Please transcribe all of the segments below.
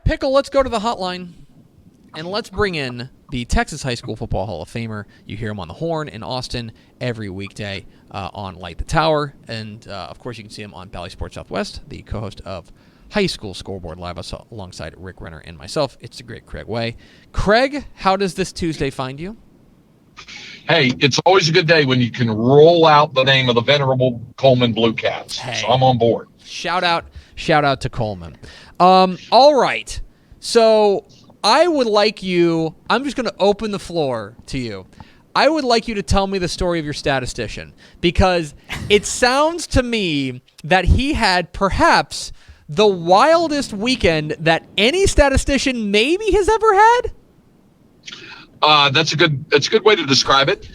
Pickle, let's go to the hotline, and let's bring in the Texas High School Football Hall of Famer. You hear him on the Horn in Austin every weekday on Light the Tower, and, of course, you can see him on Bally Sports Southwest, the co-host of High School Scoreboard Live alongside Rick Renner and myself. It's the great Craig Way. Craig, how does this Tuesday find you? Hey, it's always a good day when you can roll out the name of the venerable Coleman Blue Cats. Hey. So I'm on board. Shout out to Coleman. All right. So I would like you, I'm just going to open the floor to you. I would like you to tell me the story of your statistician, because it sounds to me that he had perhaps the wildest weekend that any statistician maybe has ever had. That's a good way to describe it.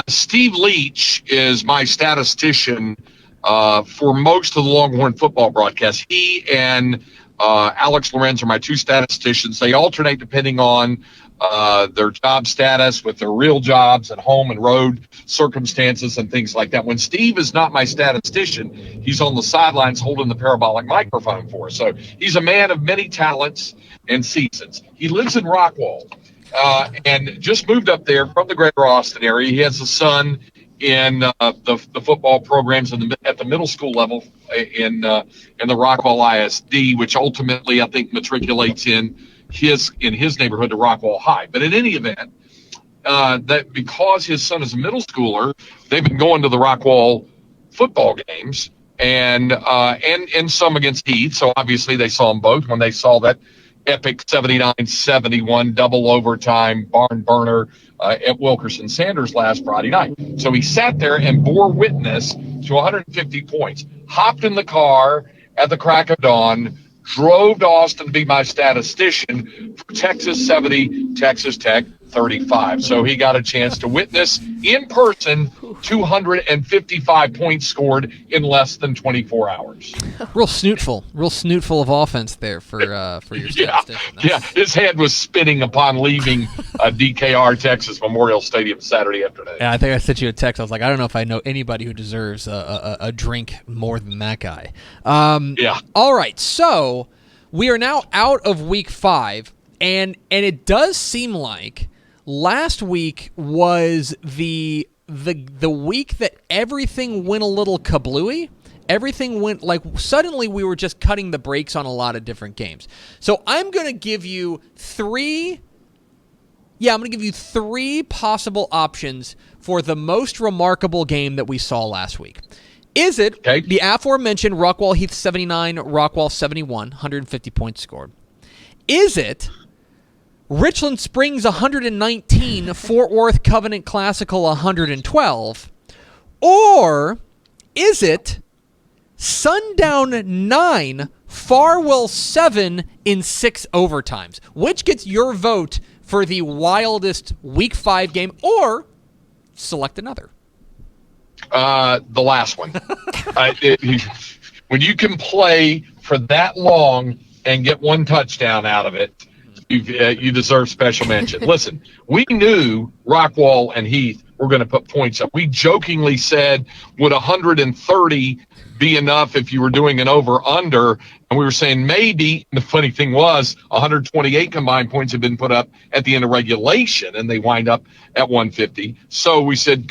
Steve Leach is my statistician for most of the Longhorn football broadcasts. He and Alex Lorenz are my two statisticians. They alternate depending on their job status with their real jobs and home and road circumstances and things like that. When Steve is not my statistician, he's on the sidelines holding the parabolic microphone for us. So he's a man of many talents and seasons. He lives in Rockwall and just moved up there from the greater Austin area. He has a son in the football programs at the middle school level in the Rockwall ISD, which ultimately I think matriculates in his neighborhood to Rockwall High. But in any event, that because his son is a middle schooler, they've been going to the Rockwall football games and some against Heath. So obviously they saw them both when they saw that epic 79-71 double overtime barn burner at Wilkerson Sanders last Friday night. So he sat there and bore witness to 150 points, hopped in the car at the crack of dawn, drove to Austin to be my statistician for Texas 70, Texas Tech 35. So he got a chance to witness in person 255 points scored in less than 24 hours. Real snootful of offense there for your statistician. Yeah, his head was spinning upon leaving DKR Texas Memorial Stadium Saturday afternoon. Yeah, I think I sent you a text. I was like, I don't know if I know anybody who deserves a drink more than that guy. Yeah. All right, so we are now out of week 5, and it does seem like last week was the week that everything went a little kablooey. Everything went like suddenly we were just cutting the brakes on a lot of different games. So I'm going to give you three possible options for the most remarkable game that we saw last week. Is it the aforementioned Rockwall Heath 79, Rockwall 71, 150 points scored? Is it Richland Springs 119, Fort Worth Covenant Classical 112? Or is it Sundown 9, Farwell 7 in 6 overtimes? Which gets your vote for the wildest Week 5 game, or select another? The last one. When you can play for that long and get one touchdown out of it, you deserve special mention. Listen, we knew Rockwall and Heath were going to put points up. We jokingly said, would 130 be enough if you were doing an over-under? And we were saying maybe. The funny thing was 128 combined points had been put up at the end of regulation, and they wind up at 150. So we said,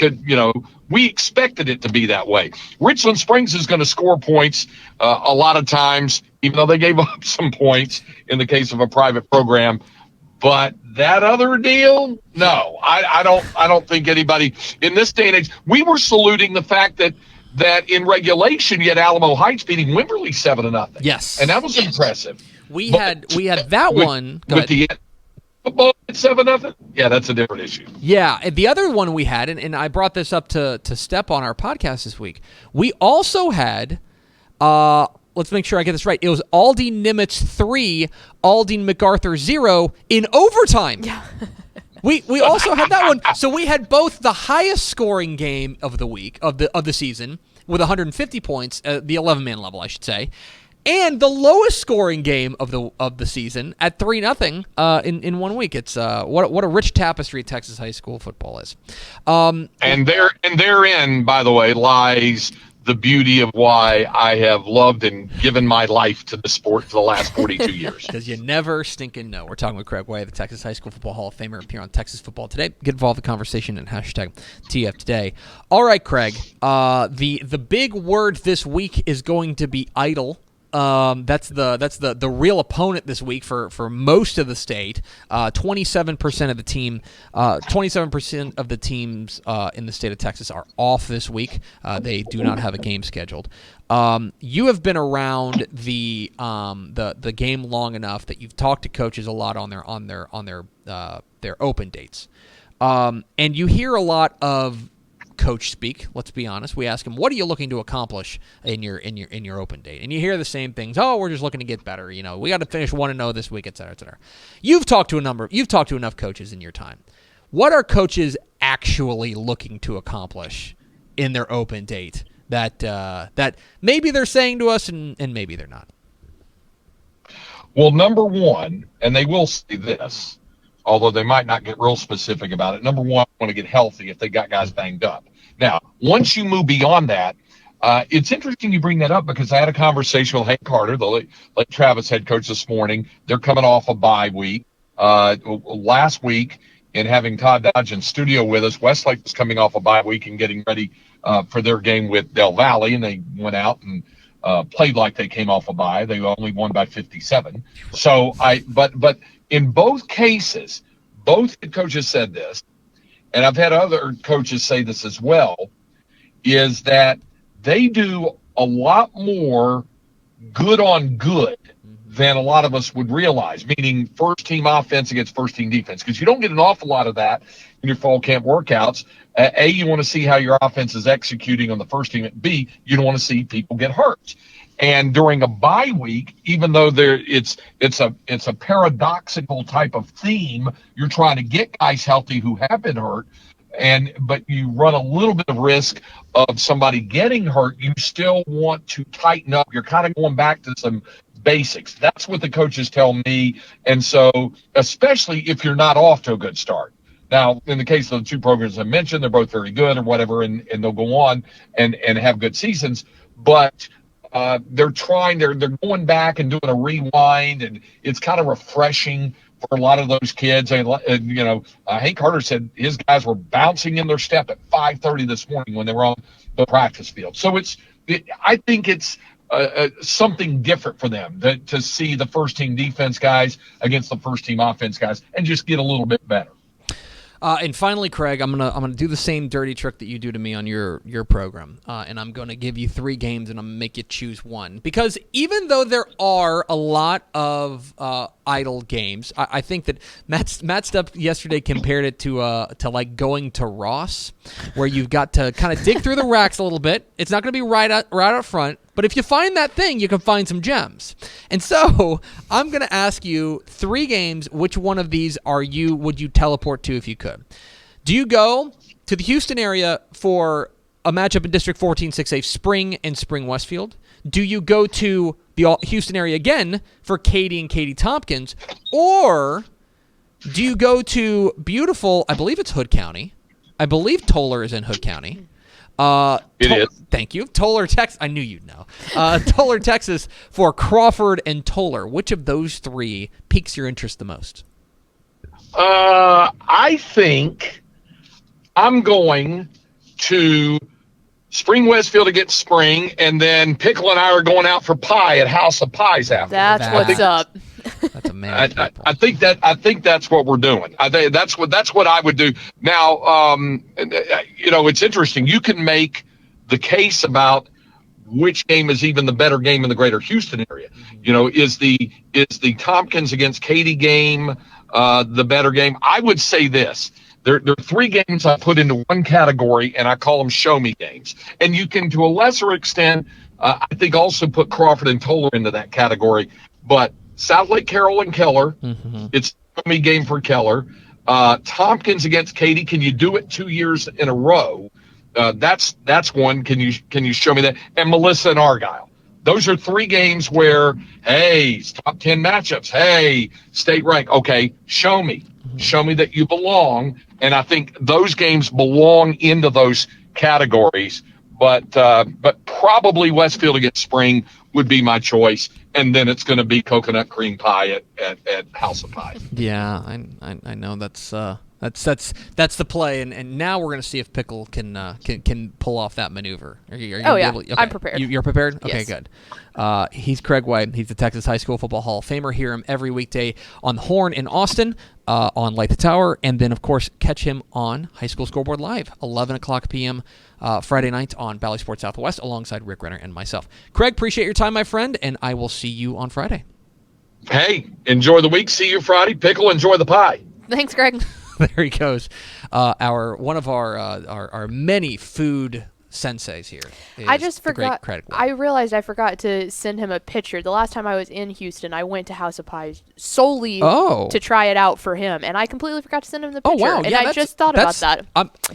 we expected it to be that way. Richland Springs is going to score points a lot of times, even though they gave up some points in the case of a private program. But that other deal, no, I don't think anybody in this day and age. We were saluting the fact that in regulation you had Alamo Heights beating Wimberley 7-0. Yes, and that was impressive. We had that one with the football at 7-0. Yeah, that's a different issue. Yeah, the other one we had, and I brought this up to Step on our podcast this week. We also had. Let's make sure I get this right. It was Aldine Nimitz 3, Aldine MacArthur 0 in overtime. Yeah. We also had that one. So we had both the highest scoring game of the week of the season with 150 points, the 11-man level, I should say, and the lowest scoring game of the season at 3-0 in 1 week. It's what a rich tapestry Texas high school football is. And therein, by the way, lies the beauty of why I have loved and given my life to the sport for the last 42 years. Because you never stinking know. We're talking with Craig Way, the Texas High School Football Hall of Famer, appear on Texas Football Today. Get involved in the conversation and hashtag TF Today. All right, Craig. The big word this week is going to be idle. That's the real opponent this week for most of the state. 27% of the team, 27% of the teams in the state of Texas are off this week. They do not have a game scheduled. You have been around the game long enough that you've talked to coaches a lot on their open dates, and you hear a lot of coach speak. Let's be honest. We ask him, "What are you looking to accomplish in your open date?" And you hear the same things. "Oh, we're just looking to get better. You know, we got to finish 1-0 this week, et cetera, et cetera." You've talked to enough coaches in your time. What are coaches actually looking to accomplish in their open date that maybe they're saying to us and maybe they're not? Well, number one, and they will say this, although they might not get real specific about it. Number one, want to get healthy if they got guys banged up. Now, once you move beyond that, it's interesting you bring that up because I had a conversation with Hank Carter, the late Travis head coach, this morning. They're coming off a bye week. Last week, in having Todd Dodge in studio with us, Westlake was coming off a bye week and getting ready for their game with Del Valle, and they went out and played like they came off a bye. They only won by 57. So but in both cases, both head coaches said this, and I've had other coaches say this as well, is that they do a lot more good on good than a lot of us would realize, meaning first-team offense against first-team defense, because you don't get an awful lot of that in your fall camp workouts. A, you want to see how your offense is executing on the first team. B, you don't want to see people get hurt. And during a bye week, even though it's a paradoxical type of theme, you're trying to get guys healthy who have been hurt, but you run a little bit of risk of somebody getting hurt. You still want to tighten up. You're kind of going back to some basics. That's what the coaches tell me. And so, especially if you're not off to a good start. Now, in the case of the two programs I mentioned, they're both very good or whatever, and they'll go on and have good seasons. But they're going back and doing a rewind, and it's kind of refreshing for a lot of those kids. And Hank Carter said his guys were bouncing in their step at 5:30 this morning when they were on the practice field. So I think it's something different for them to see the first team defense guys against the first team offense guys and just get a little bit better. And finally, Craig, I'm gonna do the same dirty trick that you do to me on your program, and I'm gonna give you 3 games, and I'm gonna make you choose one. Because even though there are a lot of idle games, I think that Matt Stepp yesterday compared it to like going to Ross, where you've got to kind of dig through the racks a little bit. It's not gonna be right out front. But if you find that thing, you can find some gems. And so I'm going to ask you 3 games. Which one of these would you teleport to if you could? Do you go to the Houston area for a matchup in District 14 6A Spring and Spring Westfield? Do you go to the Houston area again for Katy and Katy Tompkins? Or do you go to beautiful, I believe it's Hood County. I believe Toller is in Hood County. It is. Thank you. Toller, Texas. I knew you'd know. Toller, Texas for Crawford and Toller. Which of those 3 piques your interest the most? I think I'm going to Spring Westfield against Spring, and then Pickle and I are going out for pie at House of Pies after. That's what's up. That's amazing. I think that's what we're doing. I think that's what I would do. Now, it's interesting. You can make the case about which game is even the better game in the greater Houston area. You know, is the Tompkins against Katy game the better game? I would say this. There are 3 games I put into one category, and I call them show-me games. And you can, to a lesser extent, I think also put Crawford and Toller into that category. But South Lake Carroll and Keller, it's a show-me game for Keller. Tompkins against Katy, can you do it 2 years in a row? That's one. Can you show me that? And Melissa and Argyle. Those are 3 games where, hey, top 10 matchups. Hey, state rank. Okay, show me. Show me that you belong. And I think those games belong into those categories. but probably Westfield against Spring would be my choice, and then it's going to be coconut cream pie at House of Pie. Yeah, I know that's the play, and now we're going to see if Pickle can pull off that maneuver. Are you okay. I'm prepared. You're prepared? Okay, Yes. good. He's Craig White. He's the Texas High School Football Hall of Famer. Hear him every weekday on the Horn in Austin, on Light the Tower, and then, of course, catch him on High School Scoreboard Live, 11 o'clock p.m. Friday night on Valley Sports Southwest, alongside Rick Renner and myself. Craig, appreciate your time, my friend, and I will see you on Friday. Hey, enjoy the week. See you Friday. Pickle, enjoy the pie. Thanks, Greg. There he goes. One of our many food senseis here. I just the great forgot. Craig White. I realized I forgot to send him a picture. The last time I was in Houston, I went to House of Pies solely to try it out for him, and I completely forgot to send him the picture. Oh wow! And Yeah, I just thought about that.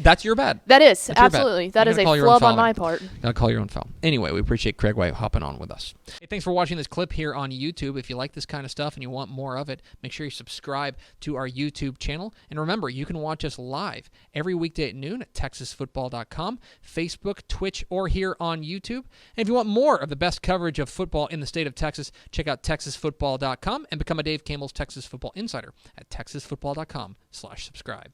That's your bad. That is That's your absolutely bad. that is a Call your own flub foul on my there. part. Gotta call your own foul. Anyway, we appreciate Craig White hopping on with us. Hey, thanks for watching this clip here on YouTube. If you like this kind of stuff and you want more of it, make sure you subscribe to our YouTube channel. And remember, you can watch us live every weekday at noon at TexasFootball.com, Facebook, Twitch, or here on YouTube. And if you want more of the best coverage of football in the state of Texas, check out TexasFootball.com and become a Dave Campbell's Texas Football Insider at TexasFootball.com/subscribe.